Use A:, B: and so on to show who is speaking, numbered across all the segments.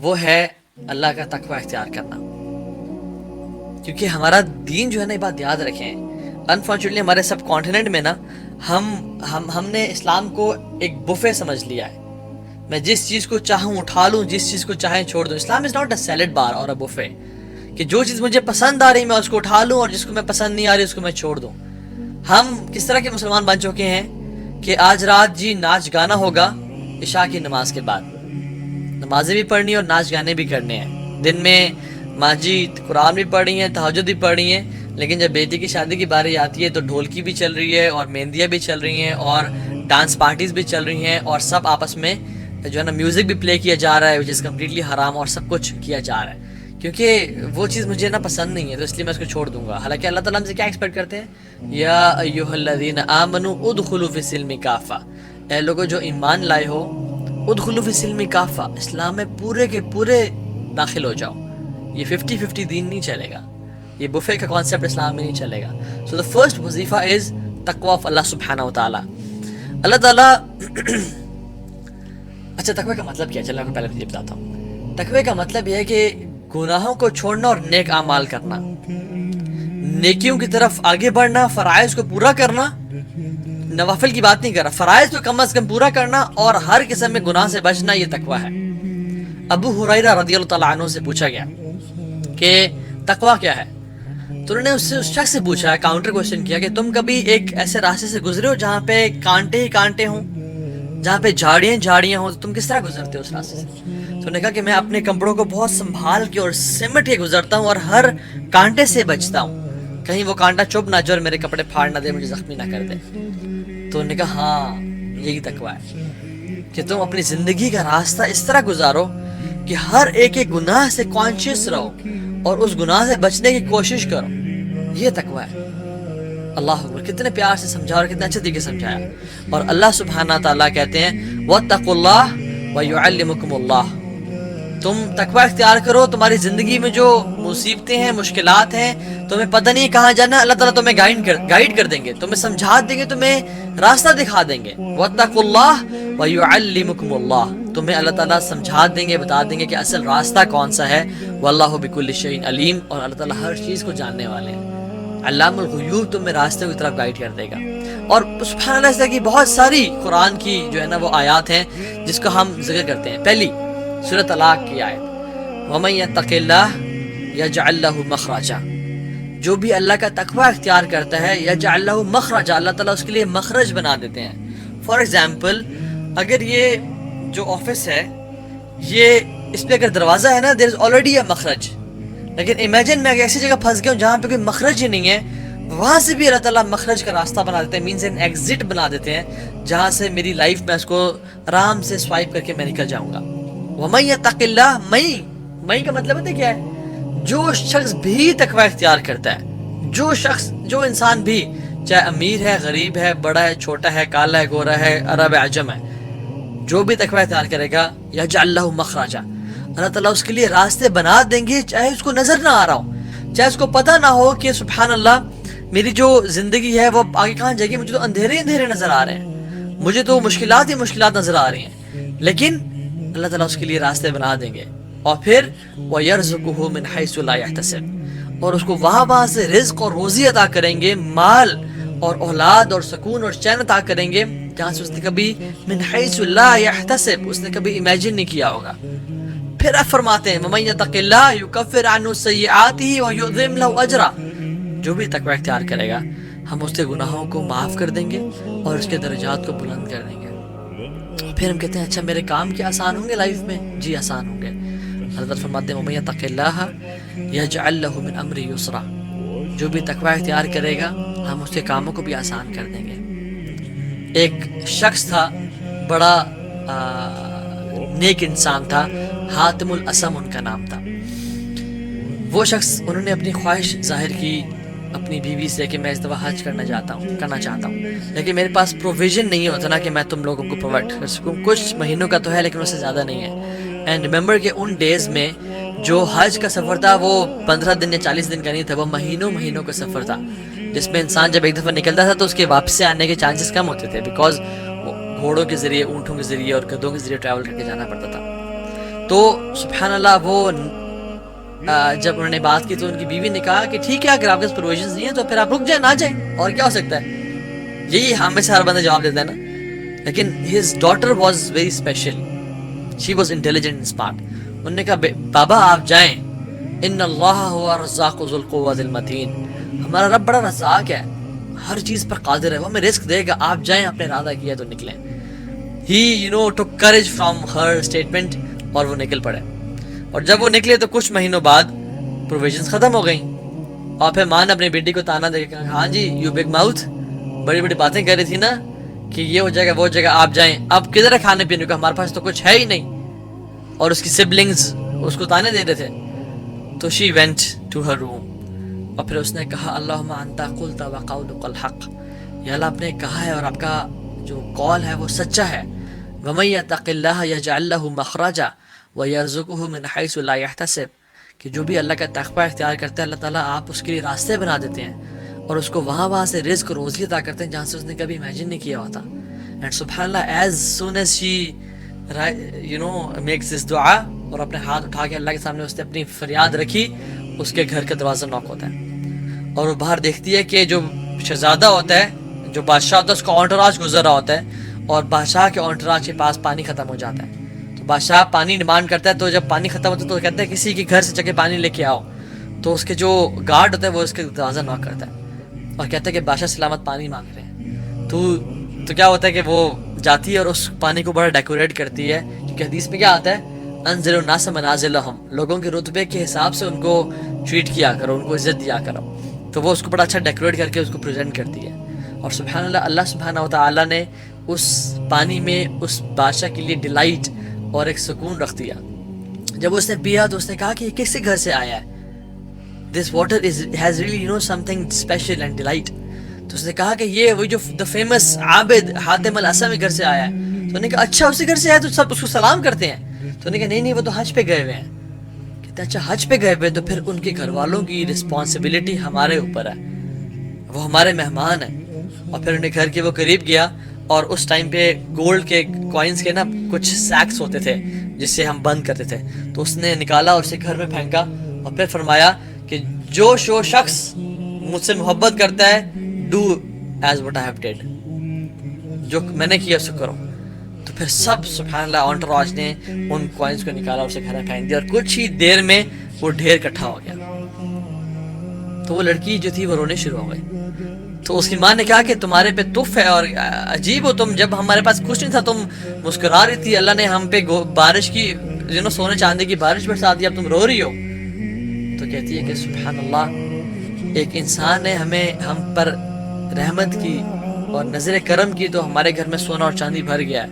A: وہ ہے اللہ کا تقوی اختیار کرنا. کیونکہ ہمارا دین جو ہے نا، یہ بات یاد رکھیں، انفارچونیٹلی ہمارے سب کانٹیننٹ میں نا ہم نے اسلام کو ایک بفے سمجھ لیا ہے. میں جس چیز کو چاہوں اٹھا لوں، جس چیز کو چاہیں چھوڑ دوں. اسلام از ناٹ اے سیلڈ بار اور اے بفے کہ جو چیز مجھے پسند آ رہی میں اس کو اٹھا لوں اور جس کو میں پسند نہیں آ رہی اس کو میں چھوڑ دوں. ہم کس طرح کے مسلمان بن چکے ہیں کہ آج رات جی ناچ گانا ہوگا عشاء کی نماز کے بعد. نمازیں بھی پڑھنی اور ناچ گانے بھی کرنے ہیں. دن میں ماں جی قرآن بھی پڑھ رہی ہیں، تہجد بھی پڑھ رہی ہیں، لیکن جب بیٹی کی شادی کی باری آتی ہے تو ڈھولکی بھی چل رہی ہے اور مہندیاں بھی چل رہی ہیں اور ڈانس پارٹیز بھی چل رہی ہیں اور سب آپس میں جو ہے نا میوزک بھی پلے کیا جا رہا ہے وچ از کمپلیٹلی حرام، اور سب کچھ کیا جا رہا ہے. کیونکہ وہ چیز مجھے نا پسند نہیں ہے تو اس لیے میں اس کو چھوڑ دوں گا. حالانکہ اللہ تعالیٰ ہم سے کیا ایکسپیکٹ کرتے ہیں؟ یا ایھا الذین آمنوا ادخلوا فی السلم کافہ، اے لوگوں جو ایمان لائے ہو، ادخلوا فی السلم کافہ، اسلام میں پورے کے پورے داخل ہو جاؤ. یہ 50-50 دین نہیں چلے گا، یہ بفے کا کانسیپٹ اسلام میں نہیں چلے گا. سو دا فرسٹ وظیفہ از تقوی آف اللہ سبحانہ و تعالیٰ. اللہ تعالیٰ اچھا تقوی کا مطلب کیا ہے؟ چلو میں پہلے یہ بتاتا ہوں. تقوی کا مطلب یہ ہے کہ گناہوں کو چھوڑنا اور نیک اعمال کرنا، نیکیوں کی طرف آگے بڑھنا، فرائض کو پورا کرنا. نوافل کی بات نہیں کر رہا، فرائض کو کم از کم پورا کرنا اور ہر قسم میں گناہ سے بچنا، یہ تقوی ہے. ابو ہریرہ رضی اللہ تعالیٰ عنہ سے پوچھا گیا کہ تقوی کیا ہے؟ تو انہوں نے اس شخص سے پوچھا، کاؤنٹر کوشچن کیا کہ تم کبھی ایک ایسے راستے سے گزرے ہو جہاں پہ کانٹے ہی کانٹے ہوں، جہاں پہ جھاڑیاں ہوں، تو تم کس طرح گزرتے ہو اس راستے سے؟ تو انہوں نے کہا کہ میں اپنے کپڑوں کو بہت سنبھال کے اور سمٹ کے گزرتا ہوں اور ہر کانٹے سے بچتا ہوں، کہیں وہ کانٹا چبھ نہ جائے اور میرے کپڑے پھاڑ نہ دے، مجھے زخمی نہ کر دے. تو انہوں نے کہا ہاں یہی تقوی ہے کہ تم اپنی زندگی کا راستہ اس طرح گزارو کہ ہر ایک گناہ سے کانشیس رہو اور اس گناہ سے بچنے کی کوشش کرو. یہ تقوی ہے. اللہ اکبر، کتنے پیار سے سمجھا اور کتنے اچھے طریقے سے سمجھایا. اور اللہ سبحانہ تعالیٰ کہتے ہیں واتقوا اللہ ویعلمکم اللہ، تم تقوی اختیار کرو. تمہاری زندگی میں جو مصیبتیں ہیں، مشکلات ہیں، تمہیں پتہ نہیں کہاں جانا، اللہ تعالیٰ تمہیں گائیڈ کر دیں گے، تمہیں سمجھا دیں گے، تمہیں راستہ دکھا دیں گے. واتقوا اللہ ویعلمکم اللہ، تمہیں اللہ تعالیٰ سمجھا دیں گے، بتا دیں گے کہ اصل راستہ کون سا ہے. واللہ بکل شیء علیم، اور اللہ تعالیٰ ہر چیز کو جاننے والے ہیں. علام الغیوب تمہیں راستے کی طرف گائیڈ کر دے گا. اور سبحان اللہ، اس طرح کی بہت ساری قرآن کی جو ہے نا وہ آیات ہیں جس کو ہم ذکر کرتے ہیں. پہلی سورۃ طلاق کی آیت، وَمَن يَتَّقِ اللَّهَ يَجْعَل لَّهُ مَخْرَجًا، جو بھی اللہ کا تقوی اختیار کرتا ہے یجعل لہ مخرجا، اللہ تعالیٰ اس کے لیے مخرج بنا دیتے ہیں. فار ایگزامپل، اگر یہ جو آفس ہے، یہ اس پہ اگر دروازہ ہے نا، دیر از آلریڈی اے مخرج. لیکن امیجن میں ایسی جگہ پھنس گیا ہوں جہاں پہ کوئی مخرج ہی نہیں ہے، وہاں سے بھی اللہ تعالیٰ مخرج کا راستہ بنا دیتے ہیں، مینز این ایگزٹ بنا دیتے ہیں جہاں سے میری لائف میں اس کو آرام سے سوائپ کر کے میں نکل جاؤں گا. وَمَن يَتَّقِ اللَّهَ، مئی کا مطلب ہے کیا ہے؟ جو شخص بھی تقوی اختیار کرتا ہے، جو انسان بھی، چاہے امیر ہے، غریب ہے، بڑا ہے، چھوٹا ہے، کالا ہے، گورا ہے، عرب ہے، عجم ہے، جو بھی تقوی اختیار کرے گا یجعل لہ مخرجا، اللہ تعالیٰ اس کے لیے راستے بنا دیں گے، چاہے اس کو نظر نہ آ رہا ہو، چاہے اس کو پتہ نہ ہو کہ سبحان اللہ میری جو زندگی ہے وہ آگے کہاں جائے گی. مجھے تو اندھیرے نظر آ رہے ہیں، مجھے تو مشکلات ہی مشکلات نظر آ رہی ہیں، لیکن اللہ تعالیٰ اس کے لیے راستے بنا دیں گے. اور پھر وَيَرْزُقُهُ مِنْ حَيْثُ لَا يَحْتَسِبُ، اور اس کو وہاں سے رزق اور روزی عطا کریں گے، مال اور اولاد اور سکون اور چین عطا کریں گے جہاں سے اس نے کبھی من حیث لا يحتسب، اس نے کبھی امیجن نہیں کیا ہوگا. پھر آپ فرماتے ہیں وَمَن يَتَقِ اللَّهَ يُكَفِّرْ عَنْهُ سَيِّئَاتِهِ وَيُعْظِمْ لَهُ أَجْرًا، جو بھی تقوی اختیار کرے گا ہم اس کے گناہوں کو معاف کر دیں گے اور اس کے درجات کو بلند کر دیں گے. پھر ہم کہتے ہیں اچھا میرے کام کیا آسان ہوں گے لائف میں؟ جی آسان ہوں گے. حضرت فرماتے ہیں وَمَن يَتَقِ اللَّهَ يَجْعَل لَّهُ مِنْ أَمْرِهِ يُسْرًا، جو بھی تقوی اختیار کرے گا ہم اس کے کاموں کو بھی آسان کر دیں گے. ایک شخص تھا، بڑا نیک انسان تھا، حاتم الاسم ان کا نام تھا. وہ شخص، انہوں نے اپنی خواہش ظاہر کی اپنی بیوی سے کہ میں اس دفعہ حج کرنا چاہتا ہوں، لیکن میرے پاس پروویژن نہیں ہوتا نا کہ میں تم لوگوں کو پرووائڈ کر سکوں. کچھ مہینوں کا تو ہے لیکن اس سے زیادہ نہیں ہے. اینڈ ریممبر کہ ان ڈیز میں جو حج کا سفر تھا وہ 15 دن یا 40 دن کا نہیں تھا، وہ مہینوں کا سفر تھا، جس میں انسان جب ایک دفعہ نکلتا تھا تو اس کے واپس آنے کے چانسز کم ہوتے تھے، بیکاز گھوڑوں کے ذریعے، اونٹوں کے ذریعے اور گدھوں کے ذریعے ٹریول کر کے جانا پڑتا تھا. تو سبحان اللہ وہ جب انہوں نے بات کی تو ان کی بیوی نے کہا کہ ٹھیک ہے، اگر آپ کے پاس پروویژنز نہیں ہیں تو پھر آپ رک جائیں، نہ جائیں، اور کیا ہو سکتا ہے. یہی ہمیں سے ہر بندہ جواب دیتا ہے نا. لیکن his daughter was very special. She was intelligent and smart. انہوں نے کہا بابا آپ جائیں، ان اللہ هو الرزاق ذو القوة المتین، ہمارا رب بڑا رزاق ہے، ہر چیز پر قادر ہے، وہ ہمیں رزق دے گا، آپ جائیں، اپنے ارادہ کیا تو نکلیں. He took courage from her statement اور وہ نکل پڑے. اور جب وہ نکلے تو کچھ مہینوں بعد پروویژنز ختم ہو گئیں، اور پھر ماں نے اپنی بیٹی کو تانا دے کے کہا ہاں جی یو بگ ماؤتھ، بڑی بڑی باتیں کہہ رہی تھی نا کہ یہ ہو جائے گا وہ ہو جائے گا، آپ جائیں، اب کدھر ہے کھانے پینے کا، ہمارے پاس تو کچھ ہے ہی نہیں. اور اس کی سبلنگز اس کو تانے دے رہے تھے. تو شی وینٹ ٹو ہر روم، اور پھر اس نے کہا اللہم انت قلت وقولک الحق، یا اللہ آپ نے کہا ہے اور آپ کا جو قول ہے وہ سچا ہے. ومن یتق اللہ یجعل لہ مخرجا ویرزقہ من حیث لا یحتسب، کہ جو بھی اللہ کا تقوی اختیار کرتا ہے اللہ تعالیٰ آپ اس کے لیے راستے بنا دیتے ہیں اور اس کو وہاں سے رزق روزی عطا کرتے ہیں جہاں سے اس نے کبھی امیجن نہیں کیا ہوتا. اینڈ سبحان اللہ as soon as she makes this دعا، اور اپنے ہاتھ اٹھا کے اللہ کے سامنے اس نے اپنی فریاد رکھی، اس کے گھر کا دروازہ نوک ہوتا ہے اور وہ باہر دیکھتی ہے کہ جو شہزادہ ہوتا ہے، جو بادشاہ ہوتا ہے، اس کا اونٹراج گزر رہا ہوتا ہے اور بادشاہ کے اونٹراج کے پاس پانی ختم ہو جاتا ہے. تو بادشاہ پانی ڈیمانڈ کرتا ہے، تو جب پانی ختم ہوتا ہے تو کہتا ہے کسی کے گھر سے جا کے پانی لے کے آؤ. تو اس کے جو گارڈ ہوتا ہے وہ اس کے دروازہ نوک کرتا ہے اور کہتا ہے کہ بادشاہ سلامت پانی مانگ رہے ہیں. تو کیا ہوتا ہے کہ وہ جاتی ہے اور اس پانی کو بڑا ڈیکوریٹ کرتی ہے، کیونکہ حدیث میں کیا آتا ہے انزل الناس منازلہم، لوگوں کے رتبے کے حساب سے ان کو ٹریٹ کیا کرو، ان کو عزت دیا کرو. تو وہ اس کو بڑا اچھا ڈیکوریٹ کر کے اس کو پریزنٹ کرتی ہے. اور سبحان اللہ، اللہ سبحانہ وتعالی نے اس پانی میں اس بادشاہ کے لیے ڈیلائٹ اور ایک سکون رکھ دیا. جب اس نے پیا تو اس نے کہا کہ یہ کس کے گھر سے آیا ہے، this water has really something special and delight. تو اس نے کہا کہ یہ وہی جو دا فیمس عابد حاتم الاسمی گھر سے آیا ہے. تو انہوں نے کہا اچھا اسی گھر سے آیا، تو سب اس کو سلام کرتے ہیں. تو انہوں نے کہا نہیں وہ تو حج پہ گئے ہوئے ہیں. کہتے اچھا حج پہ گئے ہوئے، تو پھر ان کے گھر والوں کی رسپانسبلٹی ہمارے اوپر ہے، وہ ہمارے مہمان ہیں. اور پھر انہیں گھر کے وہ قریب گیا، اور اس ٹائم پہ گولڈ کے کوائنس کے نا کچھ سیکس ہوتے تھے جس سے ہم بند کرتے تھے، تو اس نے نکالا اور اسے گھر میں پھینکا اور پھر فرمایا کہ جو شخص مجھ سے محبت کرتا ہے do as what I have did, جو میں نے کیا اسے کرو. تو پھر سب سبحان اللہ اونٹراج نے ان کوائنس کو نکالا اور اسے گھر میں پھینک دیا، اور کچھ ہی دیر میں وہ ڈھیر اکٹھا ہو گیا. تو وہ لڑکی جو تھی وہ رونے شروع ہو گئی. تو اس کی ماں نے کہا کہ تمہارے پہ تف ہے اور عجیب ہو تم، جب ہمارے پاس کچھ نہیں تھا تم مسکرا رہی تھی، اللہ نے ہم پہ بارش کی سونے چاندی کی بارش برسا دی، اب تم رو رہی ہو. تو کہتی ہے کہ سبحان اللہ، ایک انسان نے ہم پر رحمت کی اور نظر کرم کی تو ہمارے گھر میں سونا اور چاندی بھر گیا ہے.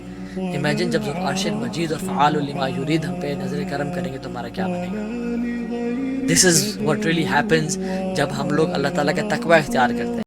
A: امیجن جب عرش مجید اور فعال لما یرید ہم پہ نظر کرم کریں گے تو ہمارا کیا بنے گا. This is what really happens جب ہم لوگ اللہ تعالیٰ کا تقوی اختیار کرتے ہیں.